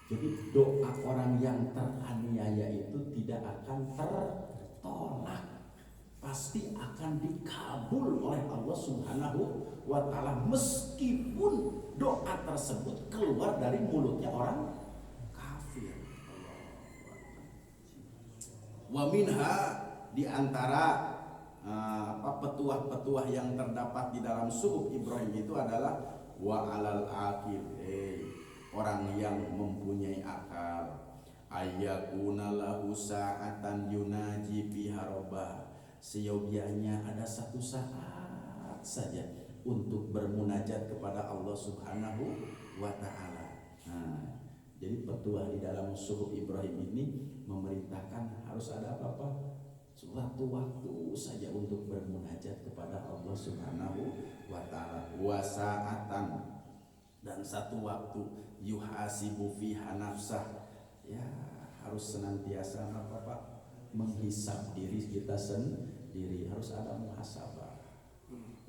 Jadi doa orang yang teraniaya itu tidak akan tertolak, pasti akan dikabul oleh Allah Subhanahu wa Ta'ala, meskipun doa tersebut keluar dari mulutnya orang kafir. Wa minha, di antara petuah-petuah yang terdapat di dalam suhuf Ibrahim itu adalah wa alal akil, orang yang mempunyai akal, ayyakuna lahu sa'atan yunaji biha rabbah, seyogianya ada satu saat saja untuk bermunajat kepada Allah Subhanahu wa Ta'ala. Jadi petuah di dalam suhuf Ibrahim ini memerintahkan harus ada apa-apa, suatu waktu saja untuk bermunajat kepada Allah Subhanahu wa Ta'ala. Wasa'atan, dan satu waktu yuhasibu fiha nafsah, ya harus senantiasa apa-apa menghisab diri kita sendiri, harus ada muhasabah.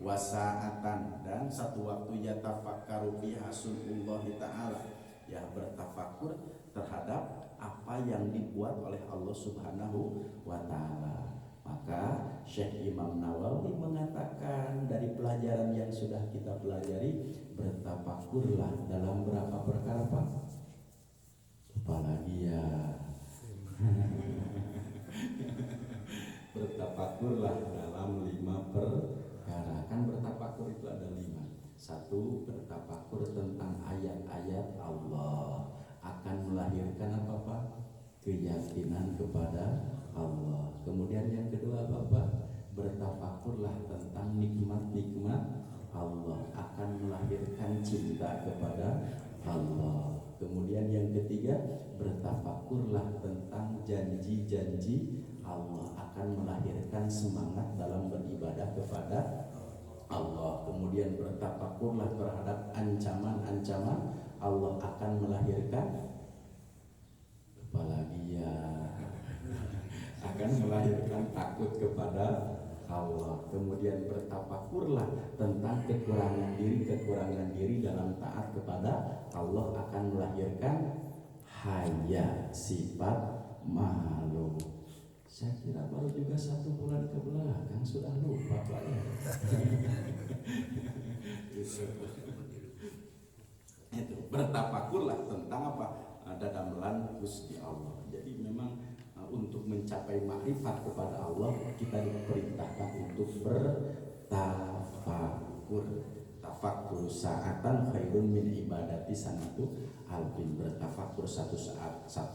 Wasa'atan, dan satu waktu yatafakkaru fiha sunullah ta'ala, ya bertafakur terhadap apa yang dibuat oleh Allah Subhanahu wa Ta'ala. Maka Syekh Imam Nawawi mengatakan dari pelajaran yang sudah kita pelajari, bertafakurlah dalam berapa perkara, Pak? Apalagi ya bertafakurlah dalam 5 perkara. Kan bertafakur itu ada 5. 1, bertafakur tentang ayat-ayat Allah, akan melahirkan apa? Keyakinan kepada Allah. Kemudian yang kedua apa? Bertafakurlah tentang nikmat-nikmat Allah, akan melahirkan cinta kepada Allah. Kemudian yang ketiga, bertafakurlah tentang janji-janji Allah, akan melahirkan semangat dalam beribadah kepada Allah. Kemudian bertafakurlah terhadap ancaman-ancaman Allah, akan melahirkan apalagi ya akan melahirkan takut kepada Allah. Kemudian bertafakurlah tentang kekurangan diri dalam taat kepada Allah, akan melahirkan haya, sifat malu. Saya kira baru juga 1 bulan ke belakang sudah lupa, Pak ya. Itu bertafakurlah tentang apa? Dadamelan Gusti Allah. Jadi memang untuk mencapai makrifat kepada Allah, kita diperintahkan untuk bertafakur. Tafakur sa'atan khairun min ibadati sanatu alfin. Bertafakur satu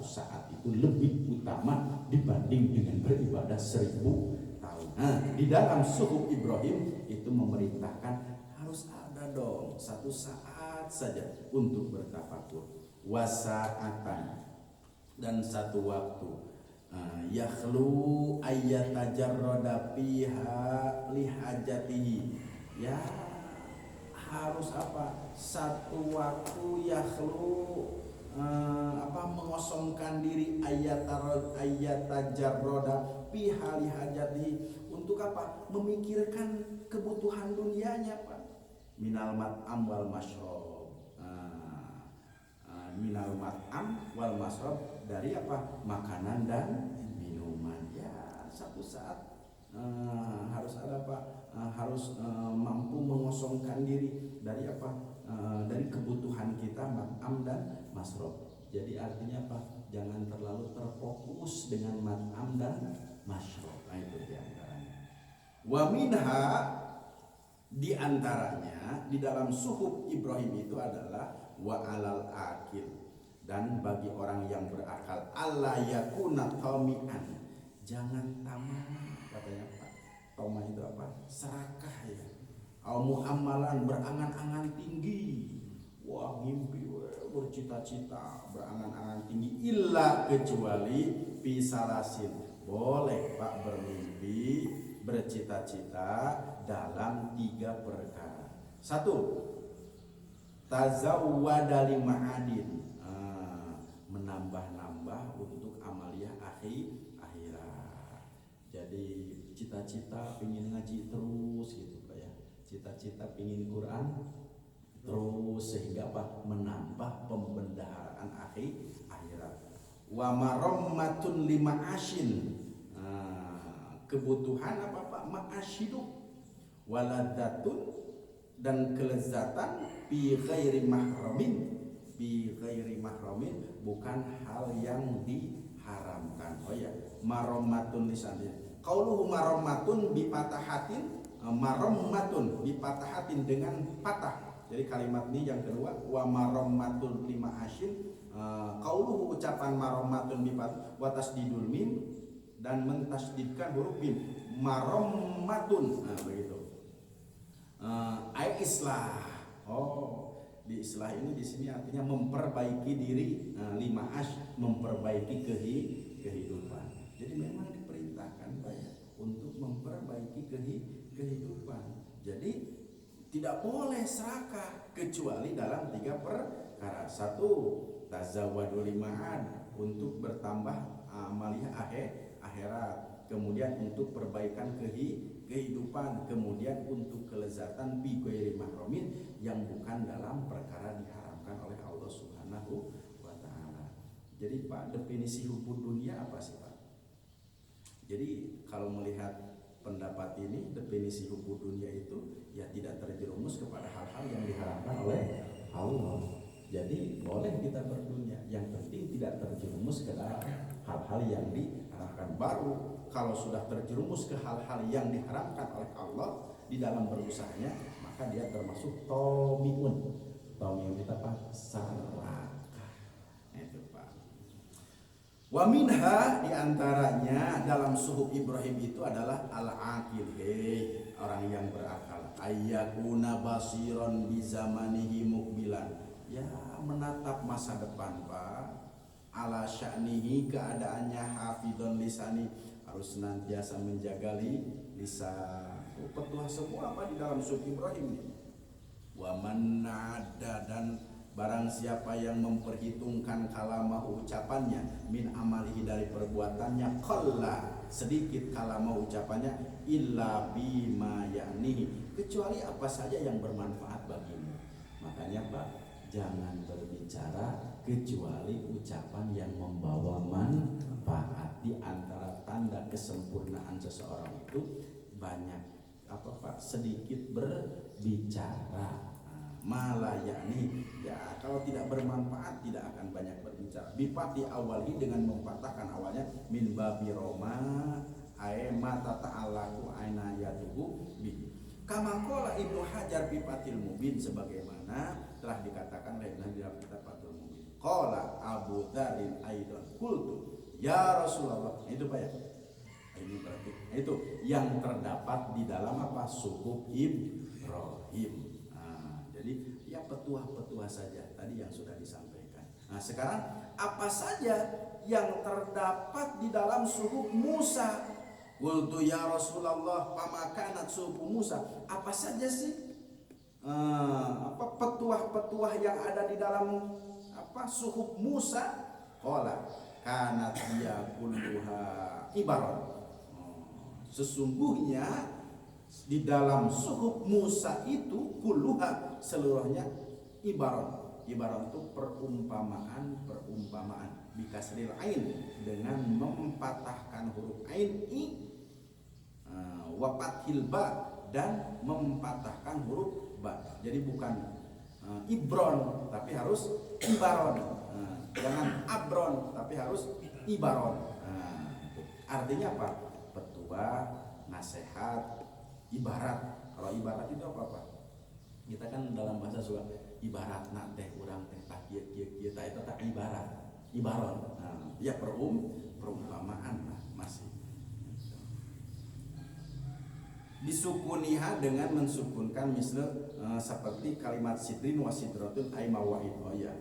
saat itu lebih utama dibanding dengan beribadah 1000 tahun. Di dalam suhuf Ibrahim itu memerintahkan harus ada dong satu saat saja untuk bertafakur. Wasa'atan, dan satu waktu yakhlu ayyatajarrada fiha lihajatihi, ya harus apa? Satu waktu yakhlu mengosongkan diri ayyatajarrada fiha lihajatihi, untuk apa? Memikirkan kebutuhan dunianya, Pak. Minal mat'am wal masyrab, minal mat'am wal masyrab, dari apa? Makanan dan minuman. Ya satu saat harus ada apa? Harus mampu mengosongkan diri dari apa? Dari kebutuhan kita mat'am dan masyrab. Jadi artinya apa? Jangan terlalu terfokus dengan mat'am dan masyrab. Itu diantaranya. Wa minha, diantaranya di dalam suhuf Ibrahim itu adalah wa alal akil, dan bagi orang yang berakal, alla yakuna tamian, jangan tamak, katanya Pak. Tama itu apa? Serakah ya. Au muamalan, berangan-angan tinggi. Wah, mimpi bercita-cita, berangan-angan tinggi, illa kecuali pisalasin. Boleh Pak bermimpi, bercita-cita dalam 3 perkara. 1, tazawwada li ma'adin, menambah-nambah untuk amalia akhirat. Jadi cita-cita pingin ngaji terus gitu Pak ya, cita-cita pingin Quran terus sehingga apa? Menambah pembendaharaan akhirat. Wa marommatun lima asin, kebutuhan apa Pak? Ma'asyidu waladatun, dan kelezatan bi ghairi mahramin, bukan hal yang diharamkan. Oh ya, marommatun lisannya. Qauluhu marommatun bi patahatin, marommatun bi patahatin dengan patah. Jadi kalimat ini yang kedua, wa marommatun lima asin. Qauluhu ucapan marommatun bi patah wa tasdidul mim, dan mentasdidkan huruf mim. Marommatun, begitu. Islah. Di islah ini di sini artinya memperbaiki diri. Lima memperbaiki kehidupan. Jadi memang diperintahkan Pak ya untuk memperbaiki kehidupan. Jadi tidak boleh serakah kecuali dalam 3 perkara. 1, tazawadul ma'ad, untuk bertambah amaliyah akhirat. Kemudian untuk perbaikan kehidupan, kemudian untuk kelezatan bi ghairi mahramin, yang bukan dalam perkara diharamkan oleh Allah Subhanahu wa taala. Jadi Pak, definisi hubud dunia apa sih Pak? Jadi kalau melihat pendapat ini, definisi hubud dunia itu ya tidak terjerumus kepada hal-hal yang diharamkan oleh Allah. Jadi boleh kita berdunia, yang penting tidak terjerumus ke dalam hal-hal yang diharamkan. Baru kalau sudah terjerumus ke hal-hal yang diharamkan oleh Allah di dalam berusahanya, maka dia termasuk tomiun. Tomiun itu apa? Serakah. Itu Pak. Wa minha, diantaranya dalam suhub Ibrahim itu adalah al-aqil, orang yang berakal. Ayyakuna basiron bi zamanihi mukbilan, ya menatap masa depan Pak. Ala sya'nihi, keadaannya hafidhon lisani, harus senantiasa menjaga lisan. Petuah semua apa di dalam suhub Ibrahim ini. Wa man na'adda, dan barang siapa yang memperhitungkan kalamahu, ucapannya, min amalihi, dari perbuatannya, qalla, sedikit kalamahu, ucapannya, illa bima ya'nihi, kecuali apa saja yang bermanfaat bagimu. Makanya Pak, jangan berbicara kecuali ucapan yang membawa manfaat. Di antara tanda kesempurnaan seseorang itu banyak apa Pak? Sedikit berbicara. Malah yakni, ya kalau tidak bermanfaat tidak akan banyak berbicara. Bipati awali, dengan mematahkan awalnya, min babi roma ay mata ta'alaku ainayatuhu bi. Kama qala Ibnu Hajar bipatil mubin, sebagaimana telah dikatakan oleh Ibnu dalam kitab Fathul Mubin. Qala Abu Dzarrin aidan qultu ya Rasulullah. Itu Pak ya. Ini berarti itu yang terdapat di dalam apa? Suhub Ibrahim. Jadi ya petuah-petuah saja tadi yang sudah disampaikan. Nah sekarang apa saja yang terdapat di dalam suhub Musa? Qultu ya Rasulullah pamakanat suhub Musa. Apa saja sih petuah-petuah yang ada di dalam suhub Musa? Qala kanat hiya kulluha ibarat. Sesungguhnya di dalam suhub Musa itu kulluha, seluruhnya, ibarat. Ibarat itu perumpamaan bikasril ain, dengan mempatahkan huruf ain wa fathil ba, dan mempatahkan huruf ba. Jadi bukan ibron tapi harus ibaron. Jangan abron tapi harus ibaron. Artinya apa? Petuah, nasihat, ibarat. Kalau ibarat itu apa? Kita kan dalam bahasa suka ibarat nak teh urang teh tak kita itu tak ibarat. Ya perumpamaan lah masih. Disukuniha, dengan mensukunkan, misal seperti kalimat sidrin wa sidratun ay mawaid. Oh ya.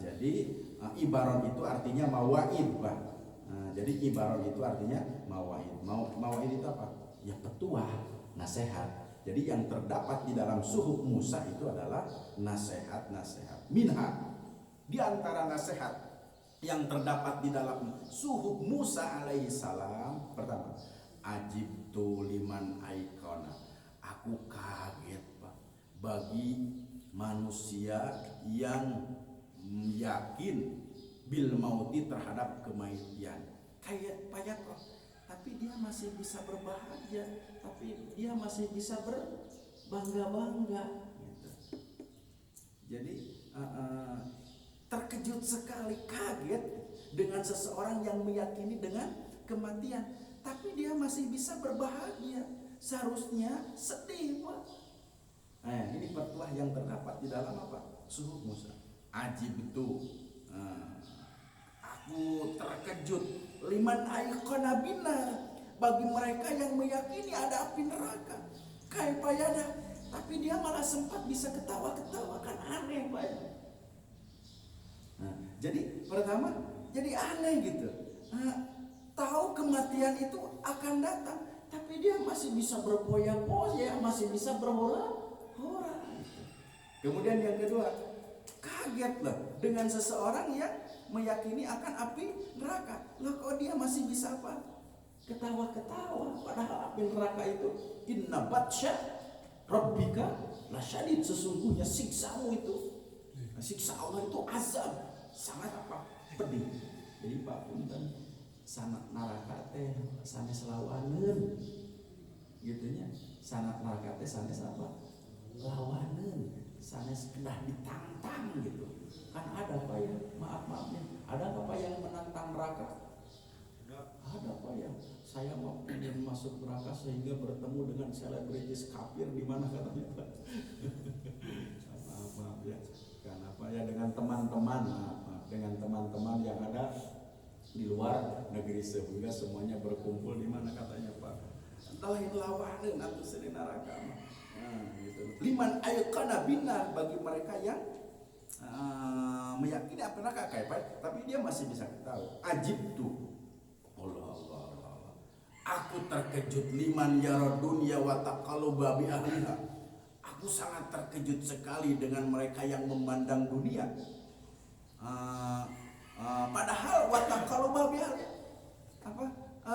Jadi ibarat itu artinya mawaid, Pak. Jadi ibarat itu artinya mawaid. Mawaid itu apa? Ya petuah, nasihat. Jadi yang terdapat di dalam suhub Musa itu adalah nasihat-nasihat. Minha, di antara nasihat yang terdapat di dalam suhub Musa alaihi salam, pertama, ajibtu liman aikona, aku kaget Pak bagi manusia yang yakin bil mauti terhadap kematian. Kayak payah kok, tapi dia masih bisa berbahagia, tapi dia masih bisa berbangga-bangga gitu. Jadi terkejut sekali, kaget dengan seseorang yang meyakini dengan kematian, tapi dia masih bisa berbahagia. Seharusnya sedih, Pak. Nah, ini petuah yang terdapat di dalam apa? Suhuf Musa. Ajib itu. Aku terkejut. Liman aiqana binar, bagi mereka yang meyakini ada api neraka. Kaifa yada, tapi dia malah sempat bisa ketawa-ketawa, kan aneh, Pak. Nah, jadi pertama, jadi aneh gitu. Tahu kematian itu akan datang, tapi dia masih bisa berpoya-poya, masih bisa berhora-hora. Kemudian yang kedua, kaget lah dengan seseorang yang meyakini akan api neraka. Loh, kok dia masih bisa apa? Ketawa-ketawa, padahal api neraka itu inna batsya rabbika lasyadid, sesungguhnya siksamu itu, siksa Allah itu azab, sangat apa? Pedih. Jadi Pak Punten, sanat neraka teh sanes lawaneun gitunya. Sanat neraka teh sanes apa? Lawaneun, sanes kedah ditantang gitu. Kan ada Pak ya, maaf-maafnya, ada nggak Pak yang menantang neraka? Ada Pak ya, saya mau ingin masuk neraka sehingga bertemu dengan selebritis kafir di mana katanya Pak. Maaf ya, karena Pak ya dengan teman-teman, dengan teman-teman yang ada di luar negeri sehingga semuanya berkumpul di mana katanya Pak. Entahlah lawaneun atuh di neraka. Gitu. Liman ayqana binar, bagi mereka yang meyakini apa neraka kayak, tapi dia masih bisa tahu. Ajib tuh, Allah. Aku terkejut liman yara dunya wa taqalluba bi ahliha. Aku sangat terkejut sekali dengan mereka yang memandang dunia. Padahal wa taqalluba bi ahliha, apa?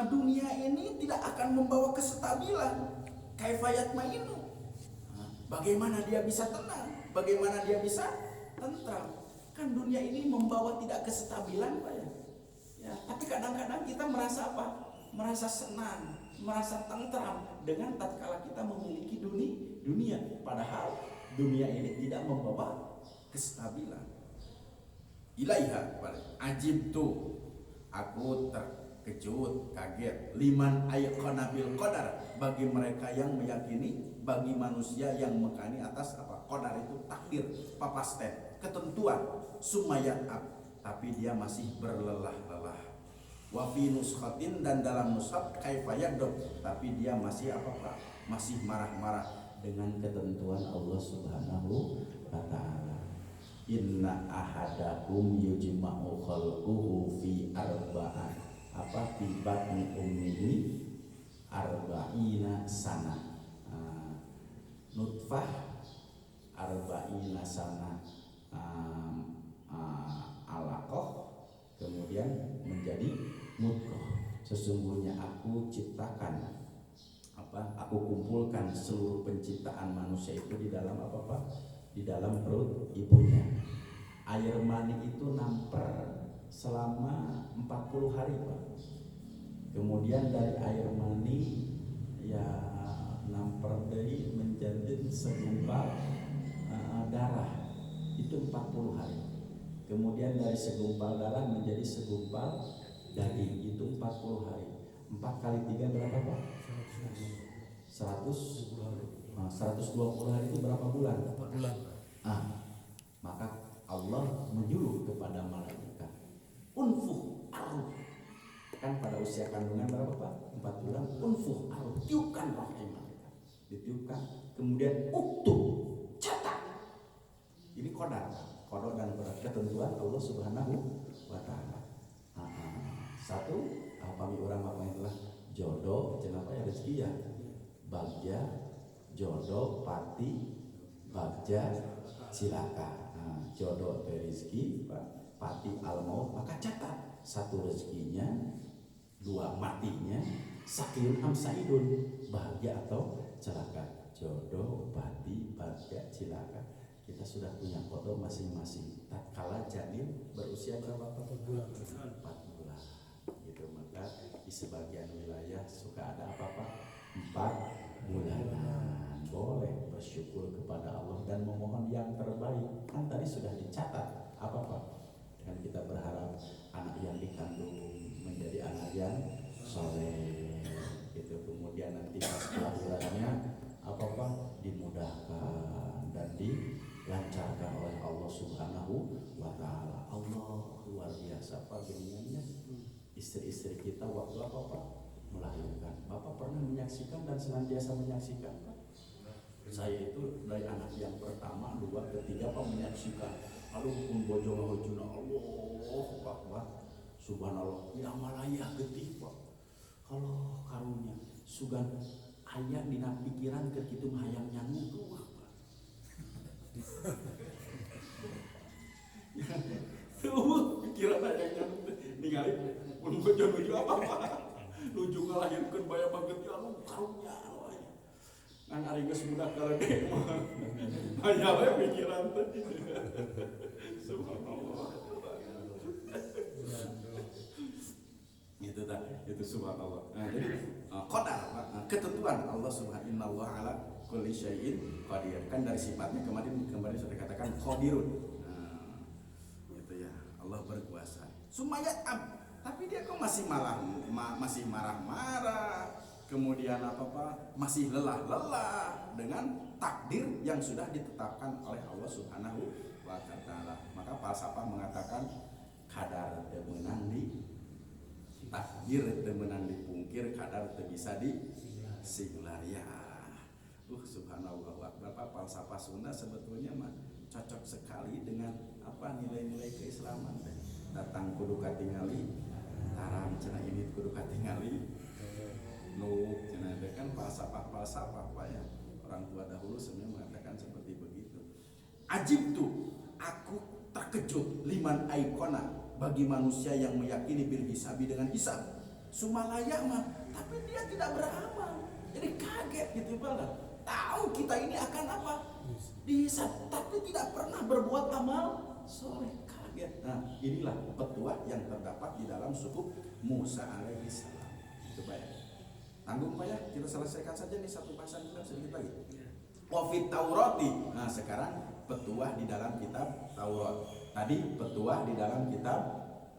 Dunia ini tidak akan membawa kestabilan. Kaifayat mainu. Bagaimana dia bisa tenang? Bagaimana dia bisa tentram? Kan dunia ini membawa tidak kestabilan, Pak ya. Tapi kadang-kadang kita merasa apa? Merasa senang, merasa tentram dengan tatkala kita memiliki dunia. Padahal dunia ini tidak membawa kestabilan. Ilaiha, ajib tuh, aku terkejut, kaget. Liman ayqana bil qadar, bagi mereka yang meyakini, bagi manusia yang mengakini atas apa? Qadar itu takdir, papasten, ketentuan, sumayat tapi dia masih berlelah-lelah. Wa fi nuskhatin, dan dalam nuskhat kaifa yadub, tapi dia masih apa Pak? Masih marah-marah dengan ketentuan Allah Subhanahu wa taala. Inna ahadakum yujma'u khalquhu fi arba'ah, apa fi batni ummihi arba'ina sana. Nutfah arba'ina sana, alaqah, kemudian menjadi mudghah. Sesungguhnya aku ciptakan aku kumpulkan seluruh penciptaan manusia itu di dalam apa Pak? Di dalam perut ibunya. Air mani itu namper selama 40 hari Pak. Kemudian dari air mani ya namper dari menjadi segumpal darah itu 40 hari. Kemudian dari segumpal darah menjadi segumpal daging itu 40 hari. 4 kali 3 berapa Pak? 120 hari itu berapa bulan? 4 bulan. Maka Allah menyuruh kepada malaikat, unfuh arruh. Kan pada usia kandungan berapa Pak? 4 bulan. Unfuh arruh, tiupkan roh malaikat. Ditiupkan. Kemudian catat. Ini qadar dan ketentuan Allah Subhanahu wa taala. Satu, kami orang apa yang telah jodoh, kenapa ya rezeki ya? Bagja, jodoh, pati, bagja, cilaka. Jodoh rezeki, pati al-maut, maka catat. Satu rezekinya, 2 matinya, sakiyun am saidun, bahagia atau celaka. Jodoh, pati, bagja, cilaka. kita sudah punya kodok masing-masing. Tatkala janin berusia berapa? 4 bulan. 4 bulan. Gitu, maka di sebagian wilayah suka ada apa-apa 4 bulanan. Boleh bersyukur kepada Allah dan memohon yang terbaik. Kan tadi sudah dicatat apa-apa. Dan kita berharap anak yang dikandung menjadi anak yang soleh. Gitu. Kemudian nanti pas kelahirannya apa-apa dimudahkan dan dilancarkan oleh Allah Subhanahu wa Ta'ala. Allah luar biasa Pak geningannya. Istri-istri kita waktu apa melahirkan, Bapak pernah menyaksikan dan senantiasa menyaksikan Pak. Saya itu dari anak yang pertama, 2, ketiga Pak menyaksikan. Lalu pun bojong hojuna Allah Akbar. Subhanallah, ya malayah getih Pak. Kalau karunya sugan aya dina pikiran keur kitu hayang nyanggu keluar Pak. Pikiran hayang nyanggu ningali mun bojong nuju apa-apa. Nuju ngalahirkeun baya banget ya anu karunya anu aya. Ngan ari geus budak kaledek mah. Aya we pikiran teh. Subhanallah. Gitu tak, itu subhanallah. Nah, jadi qadar, ketentuan Allah Subhanahu wa ta'ala kulli syai'in qadir. Kan dari sifatnya kemarin sudah dikatakan qadirun. Nah, gitu ya. Allah berkuasa. Sumayat tapi dia kok masih marah-marah. Kemudian masih lelah-lelah dengan takdir yang sudah ditetapkan oleh Allah Subhanahu wa ta'ala. Maka falsafah mengatakan kadar temenang di takdir temenang dipungkir, kadar teu bisa disinglar ya. Subhanallah wa Bapak falsafah Sunda sebetulnya mah cocok sekali dengan nilai-nilai keislaman. Datang kudu katingali, tarang cenah ini kudu katingali. Cenah kan falsafah Pak ya. Orang tua dahulu sebenarnya mengatakan seperti begitu. Ajib tuh, aku terkejut liman aikona bagi manusia yang meyakini bil hisabi dengan hisab. Sumalaya mah, tapi dia tidak beramal. Jadi kaget gitu Pak. Tahu kita ini akan apa? Dihisab, tapi tidak pernah berbuat amal soleh. Kaget. Nah, inilah petuah yang terdapat di dalam suku Musa alaihissalam. Itu Pak ya. Tanggung Pak ya, kita selesaikan saja nih satu bahasan kita sedikit lagi. Wafit Taurati. Nah, sekarang petuah di dalam kitab Taurat. Tadi petuah di dalam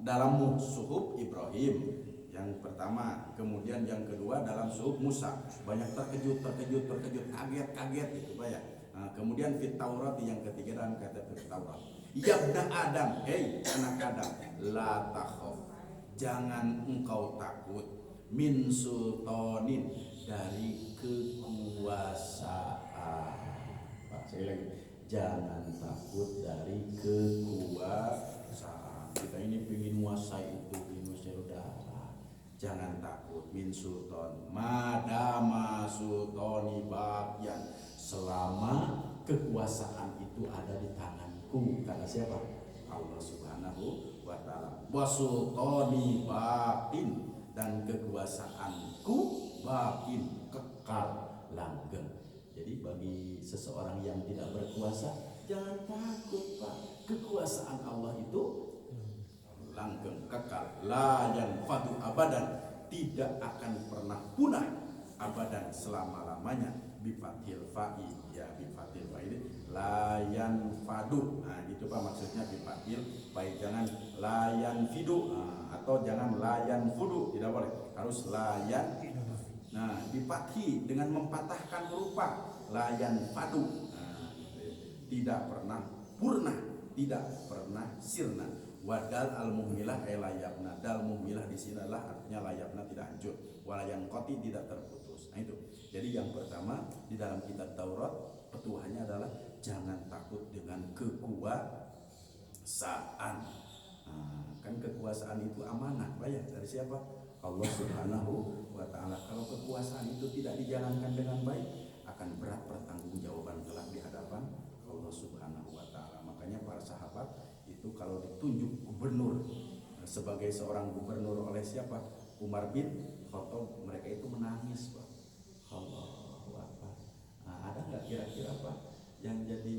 dalam suhuf Ibrahim yang pertama, kemudian yang kedua dalam suhuf Musa. Banyak terkejut, kaget gitu Pak ya. Nah, kemudian fit Taurat yang ketiga dalam kitab Taurat. Yabna Adam, hei anak Adam, la takhaf, jangan engkau takut min sultanin dari kekuasaan. Pak, saya lagi. Jangan takut dari kekuasaan. Kita ini ingin menguasai itu Indonesia udara. Jangan takut min sultan. Madama sultani bagian. Selama kekuasaan itu ada di tanganku. Kata siapa? Allah Subhanahu wa ta'ala. Wa sultani batin, dan kekuasaanku batin, kekal langgeng. Jadi bagi seseorang yang tidak berkuasa, jangan takut Pak. Kekuasaan Allah itu langgeng, kekal, la yanfadu abadan, tidak akan pernah punah abadan, selama-lamanya. Bifathil fa'i, ya bifathil fa'i ini la yanfadu. Nah, itu Pak maksudnya bifathil fa'i, jangan la yanfidu, atau jangan la yanfudu, tidak boleh. Harus la yan. Nah, dipathi dengan mempatahkan huruf fa, layan padu. Nah, tidak pernah purna, tidak pernah sirna. Wadal al-muhmilah layabna. Dal muhmilah di sini adalah artinya layabna, tidak hancur. Walayan qati, tidak terputus. Nah itu. Jadi yang pertama di dalam kitab Taurat petuahnya adalah jangan takut dengan kekuasaan. Nah, kan kekuasaan itu amanah, Pak ya, dari siapa? Allah Subhanahu wa ta'ala. Kalau kekuasaan itu tidak dijalankan dengan baik, akan berat pertanggungjawaban kelak di hadapan Allah Subhanahu wa ta'ala. Makanya para sahabat itu kalau ditunjuk gubernur, sebagai seorang gubernur oleh siapa? Umar bin Khattab, mereka itu menangis Pak. Allahu Akbar. Nah, ada nggak kira-kira Pak yang jadi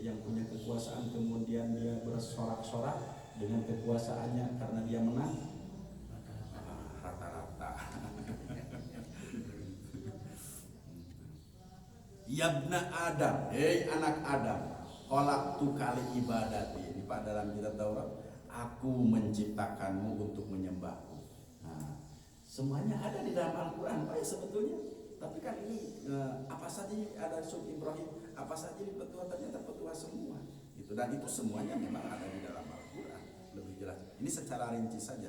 yang punya kekuasaan kemudian dia bersorak-sorak dengan kekuasaannya karena dia menang? Rata-rata. Yabna Adam, hei anak Adam, khalaqtu kali ibadati. Ini Pak dalam kitab Taurat, aku menciptakanmu untuk menyembahku. Nah, semuanya ada di dalam Al-Quran Pak ya sebetulnya. Tapi kan ini apa saja ada sub Ibrahim, apa saja di petua, ternyata petua semua. Itu dan itu semuanya memang ada di dalam Al-Quran. Lebih jelas. Ini secara rinci saja.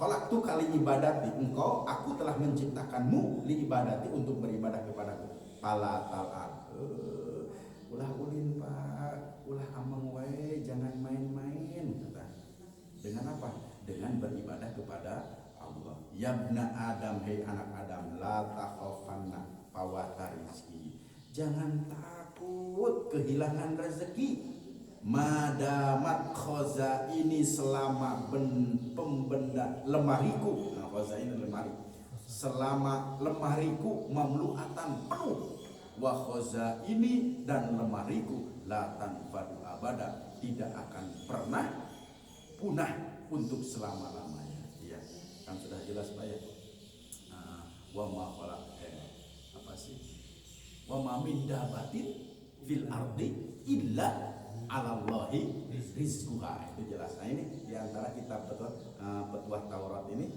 Khalaqtu kali ibadati, engkau aku telah menciptakanmu li ibadati untuk beribadah kepadaku. Pala tal'ab. Ulah ulin Pak, ulah amang wae, jangan main-main kata. Dengan apa? Dengan beribadah kepada Allah. Yabna Adam, hei anak Adam, la takhafanna fawata rizki. Jangan takut kehilangan rezeki. Madamat khoza ini selama pembenda lemariku. Nah, khoza ini lemari. Selama lemariku mamluatan penuh. Wa khoza ini dan lemariku la tanfadu abada, tidak akan pernah punah untuk selama-lamanya. Iya, kan sudah jelas Pak ya. Wa ma khalaq apa sih? Wa ma min dabatin fil ardi illa 'alallahi rizquha. Itu jelas. Nah ini diantara kitab petuah Taurat ini,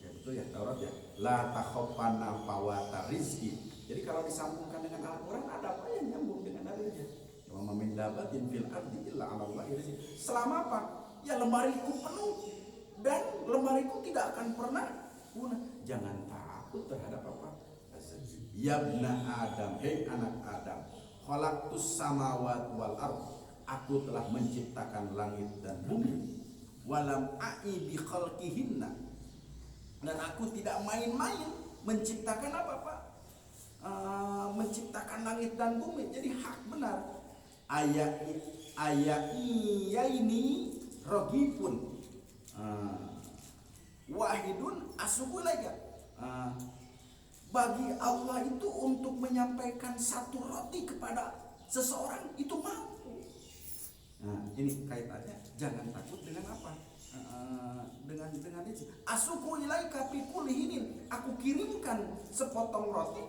ya betul ya Taurat ya. La takhafanna fawata rizki. Jadi kalau disambungkan dengan Al-Quran ada apa yang nyambung dengan dalilnya? Wa ma min dabatin fil ardi illa 'alallahi rizquha. Selama apa? Ya lemariku penuh dan lemariku tidak akan pernah punah. Jangan takut terhadap apa? Yabna Adam, hei anak Adam, khalaqtus samawati wal ardh. Aku telah menciptakan langit dan bumi. Walam a'i bi khalqihinna. Dan aku tidak main-main menciptakan apa Pak? Menciptakan langit dan bumi. Jadi hak benar. Ayat ini rogipun wahidun asubu lagi. Bagi Allah itu untuk menyampaikan satu roti kepada seseorang itu mampu. Nah, ini kaitannya jangan takut dengan apa? Dengan ini. Asuku ilaika fi kulli hinin. Aku kirimkan sepotong roti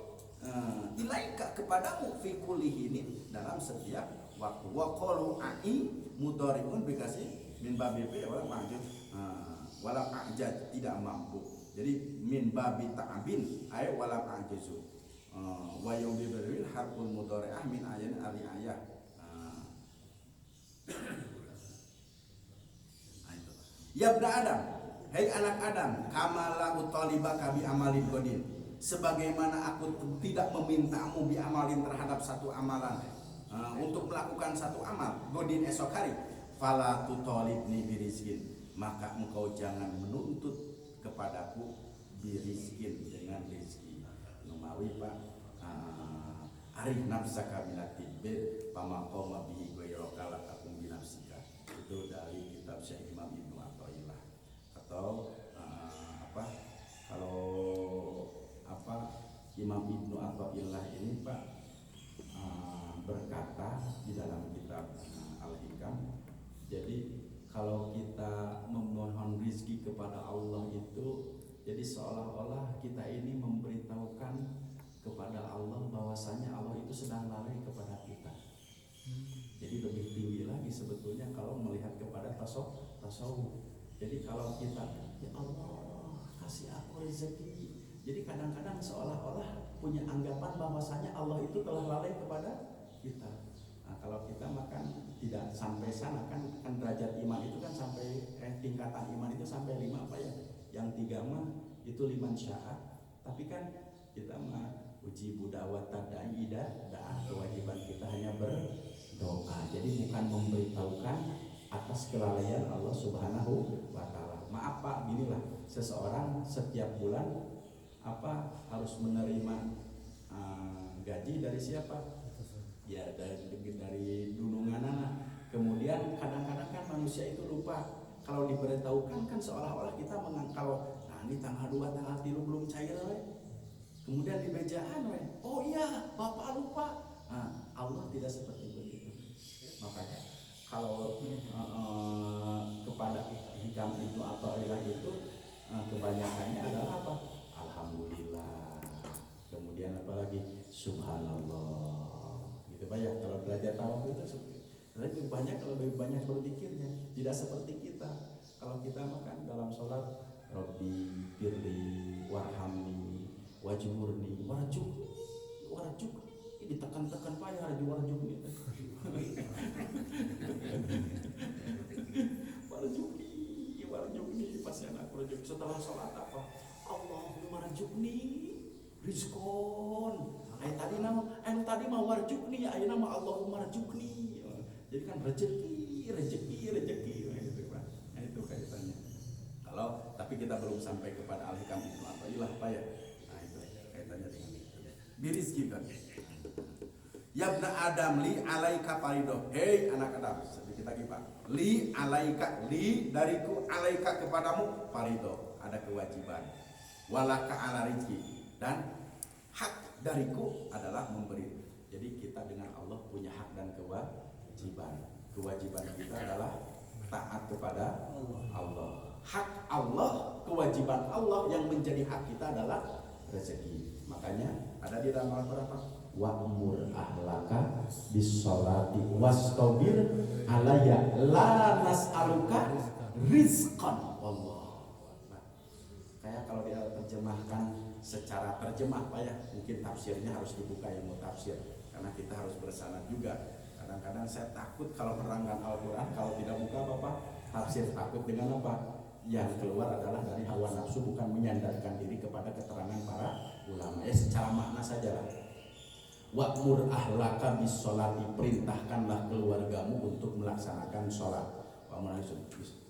ilaika kepadamu fi kulli hinin, dalam setiap waktu. Wa qalu ai mudhari'un bikasih min babi wala ma'jud. Wala a'jaz, tidak mampu. Jadi min babi ta'abin ay wala a'jazu. Wa yawbi birril harful mudhari'ah min ayan ali ayah. Yabna Adam, hei anak Adam, kamala utalibaka bi amalin godin. Sebagaimana aku tidak memintamu bi amalin terhadap satu amalan, untuk melakukan satu amal godin esok hari, fala tutalibni birizkin, maka engkau jangan menuntut kepadaku birizkin, dengan rezeki. Numawi Pak, arif nafsaka bilatibir pamaqoma bihi ghairuka lakakum binafsika. Itu dari kitab Syekh Imam Ibnu Athaillah. Atau kalau Imam Ibnu Athaillah ini Pak berkata di dalam kitab Al-Hikam. Jadi kalau kita memohon rezeki kepada Allah itu, jadi seolah-olah kita ini memberitahukan kepada Allah bahwasanya Allah itu sedang lalai kepada kita. Jadi lebih tinggi lagi sebetulnya kalau melihat kepada tasawuf. Jadi kalau kita, ya Allah kasih aku rezeki. Jadi kadang-kadang seolah-olah punya anggapan bahwasanya Allah itu telah lalai kepada kita. Nah, kalau kita makan tidak sampai sana kan derajat iman itu kan sampai tingkatan iman itu sampai 5 apa ya? Yang 3 mah itu liman sya'a. Tapi kan kita mah uji budawat tada'ida, kewajiban kita hanya berdoa. Jadi bukan memberitahukan atas kelalaian Allah Subhanahu wa taala. Maaf Pak, ginilah, seseorang setiap bulan harus menerima gaji dari siapa? Ya dari dunungan anak. Kemudian kadang-kadang kan manusia itu lupa. Kalau diberitahukan kan seolah-olah kita kalau ini tanggal 2 tanggal 3 belum cair. Kemudian di bejaan, oh iya, Bapak lupa. Nah, Allah tidak seperti begitu. Makanya kalau kepada hikam itu atau ilah itu kebanyakannya adalah apa? Alhamdulillah. Kemudian apa lagi? Subhanallah. Gitu Pak ya. Kalau belajar tawaf itu lebih banyak, kalau lebih banyak berzikirnya. Tidak seperti kita. Kalau kita makan dalam sholat, Robbi firli warhamni wajburni warjuk ditekan-tekan Pak ya, warjuk nih. Warjukni pasti anak warjuk setelah sholat apa? Allahumma warjukni rizkon. Tadi mau warjukni, ayo nama Allahumma warjukni. Jadi kan rezeki. Nah, itu kaitannya. Tapi kita belum sampai kepada al-hikam itu apa ilah Pak ya. Nah itu kaitannya dengan itu. Birizki kan. Yabna Adam li alaika paridoh. Hei anak Adam, sedikit lagi Pak. Li alaika, li dariku alaika kepadamu paridoh, ada kewajiban. Walaka ala rizki, dan hak dariku adalah memberi. Jadi kita dengan Allah punya hak dan kewajiban. Kewajiban kita adalah taat kepada Allah. Hak Allah, kewajiban Allah yang menjadi hak kita adalah rezeki. Makanya ada di dalam Al-Quran apa? Wa'mur ahlaka bis-sholati wastabir alayya la nas'aluka rizqan. Allah. Nah, kayak kalau dia terjemahkan secara terjemah Pak ya, mungkin tafsirnya harus dibuka ilmu tafsir karena kita harus bersanad juga. Kadang-kadang saya takut kalau menerangkan Al-Quran kalau tidak buka apa tafsir, takut dengan apa? Yang keluar adalah dari hawa nafsu, bukan menyandarkan diri kepada keterangan para ulama. Secara makna saja lah. Wa'mur ahlaka bis-sholati, perintahkanlah keluargamu untuk melaksanakan sholat.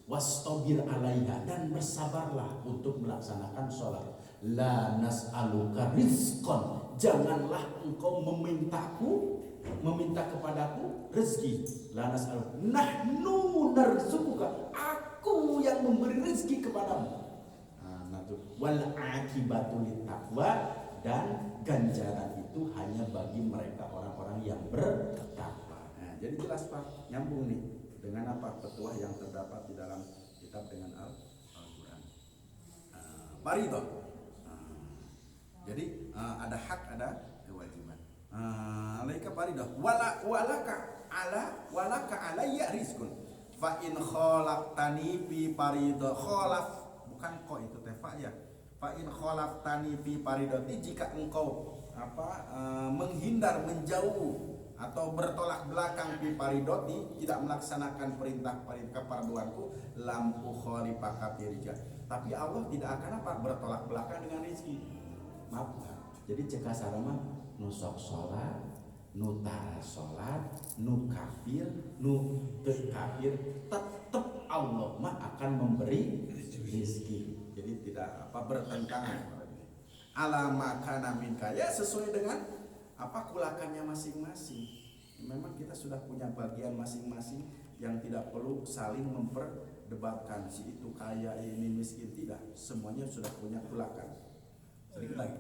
Wastabir alaiha, dan bersabarlah untuk melaksanakan sholat. La nas'aluka rizqan, janganlah engkau meminta kepadaku rezeki. La nas'aluka, nahnu narzuquka, aku yang memberi rezeki kepadamu. Wal akibatu littaqwa, dan ganjaran itu hanya bagi mereka orang-orang yang bertakwa. Nah, jadi jelas Pak, nyambung nih dengan apa petuah yang terdapat di dalam kitab dengan Al-Quran. Paridoh. Jadi ada hak, ada kewajiban. Alaika paridoh. Walaka alayya rizqun. Fa in khalaqtani fi paridoh khalaf, bukan kok itu tefa ya. Fa in khalaftani fi paridoti, jika engkau menghindar, menjauh atau bertolak belakang fi paridoti, tidak melaksanakan perintah keparduanku, lam ukhalifaka fi rizq. Tapi Allah tidak akan bertolak belakang dengan rezeki. Maaf. Jadi cekak sarama nu sok salat, nu tara salat, nu kafir, nu teu kafir, tetap Allah akan memberi rezeki. Jadi tidak bertentangan. Alama kana minka, ya sesuai dengan kulakannya masing-masing. Memang kita sudah punya bagian masing-masing yang tidak perlu saling memperdebatkan si itu kaya, ini miskin, tidak. Semuanya sudah punya kulakan. Sedikit lagi.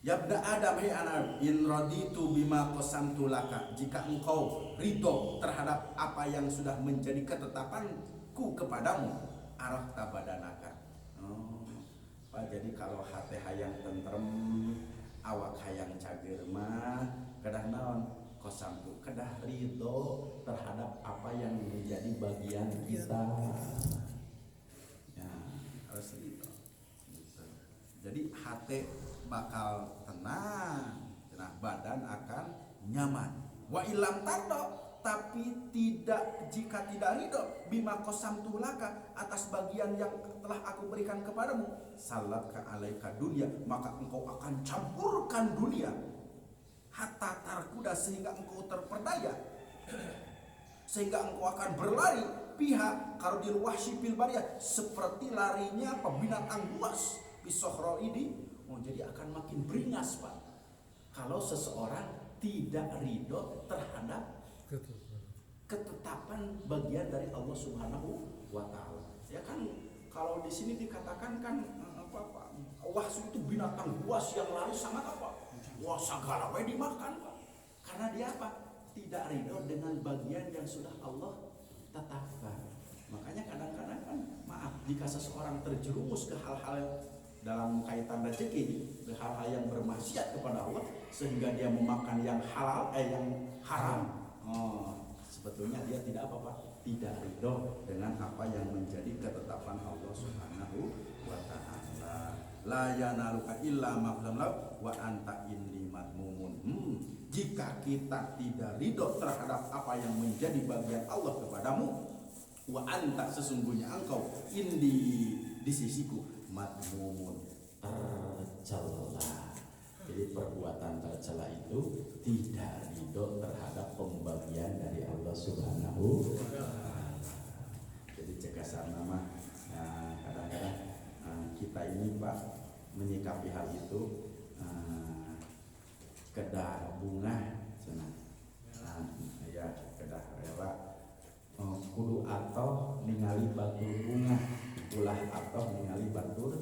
Yabda Adam, hei anak, in raditu bima qasamtu laka, jika engkau ridho terhadap apa yang sudah menjadi ketetapanku kepadamu, arah tabadanaka. Pak, jadi kalau hati hayang tentrem, awak hayang cager mah kedah naon kosamtu, kedah ridho terhadap apa yang menjadi bagian kita. Ya, harus ridho. Jadi hati bakal tenang, badan akan nyaman. Wa ilam tardo, tapi jika tidak ridho bima qasamtu laka, atas bagian yang telah aku berikan kepadamu, salatka alaika dunia, maka engkau akan campurkan dunia, hatta tarkuda, sehingga engkau terperdaya, sehingga engkau akan berlari pihak karudil wahsy fil bariyah, seperti larinya binatang buas pisohro ini. Jadi akan makin beringas Pak kalau seseorang tidak ridho terhadap ketetapan bagian dari Allah Subhanahu wa Ta'ala. Ya kan, kalau di sini dikatakan kan Wahsy itu binatang buas yang lari sangat apa? Wah, segala we dimakan, Pak. Karena dia apa? Tidak ridho dengan bagian yang sudah Allah tetapkan. Makanya kadang-kadang kan, maaf, jika seseorang terjerumus ke hal-hal dalam kaitan rezeki, ke hal-hal yang bermaksiat kepada Allah, sehingga dia memakan yang halal, yang haram, sebetulnya dia tidak apa Pak? Tidak ridho dengan apa yang menjadi ketetapan Allah Subhanahu wa ta'ala. La yanaluka illa maqdamlak wa anta inni madmumun. Jika kita tidak ridho terhadap apa yang menjadi bagian Allah kepadamu, wa anta sesungguhnya engkau di sisiku madmumun, tercela. Jadi perbuatan tercela itu tidak ridho terhadap pembagian dari Allah Subhanahu wa ta'ala. Jadi cekasan nama kadang-kadang kita ini Pak menyikapi hal itu kedah bunga ya kedah rela kudu atau ningali batur bunga ulah atau ningali batur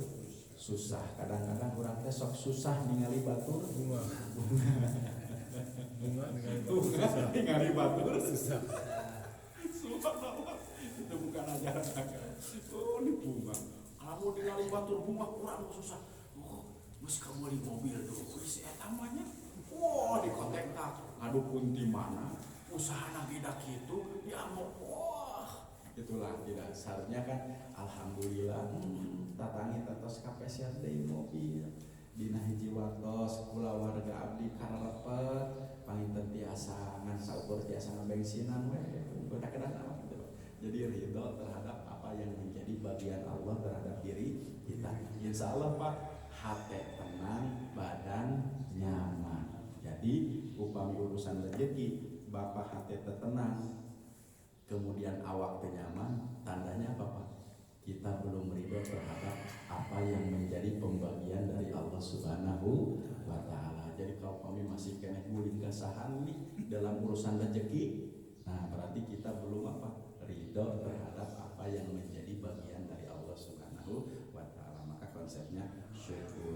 susah. Kadang-kadang orang teh sok susah ningali batur bunga ningali batur susah. Subhanallah, itu bukan ajaran agama. Oh, ini bunga. Kamu ningali batur bunga kurang susah. Mas kamu di mobil tuh, isi etamanya. Wah, di kontak ngadu kunti mana? Usaha nagidak itu, ya mau. Wah, itulah tidak seharusnya kan. Alhamdulillah, tatangi tetos kapesian dari mobil. Dina hiji waktos kula warga abdi karepet panginten tiasa ngan saukur tiasa bensinan we kadang-kadang apa gitu. Jadi ridho terhadap apa yang menjadi bagian Allah terhadap diri kita. Insya Allah Pak, hati tenang, badan nyaman. Jadi upami urusan rezeki Bapak hati tenang, kemudian awak nyaman, tandanya apa Pak? Kita belum ridho terhadap apa yang menjadi pembagian dari Allah Subhanahu wa ta'ala. Jadi kalau kami masih kena guling gasahan nih dalam urusan rezeki, nah berarti kita belum apa? Ridho terhadap apa yang menjadi bagian dari Allah Subhanahu wa ta'ala. Maka konsepnya syukuri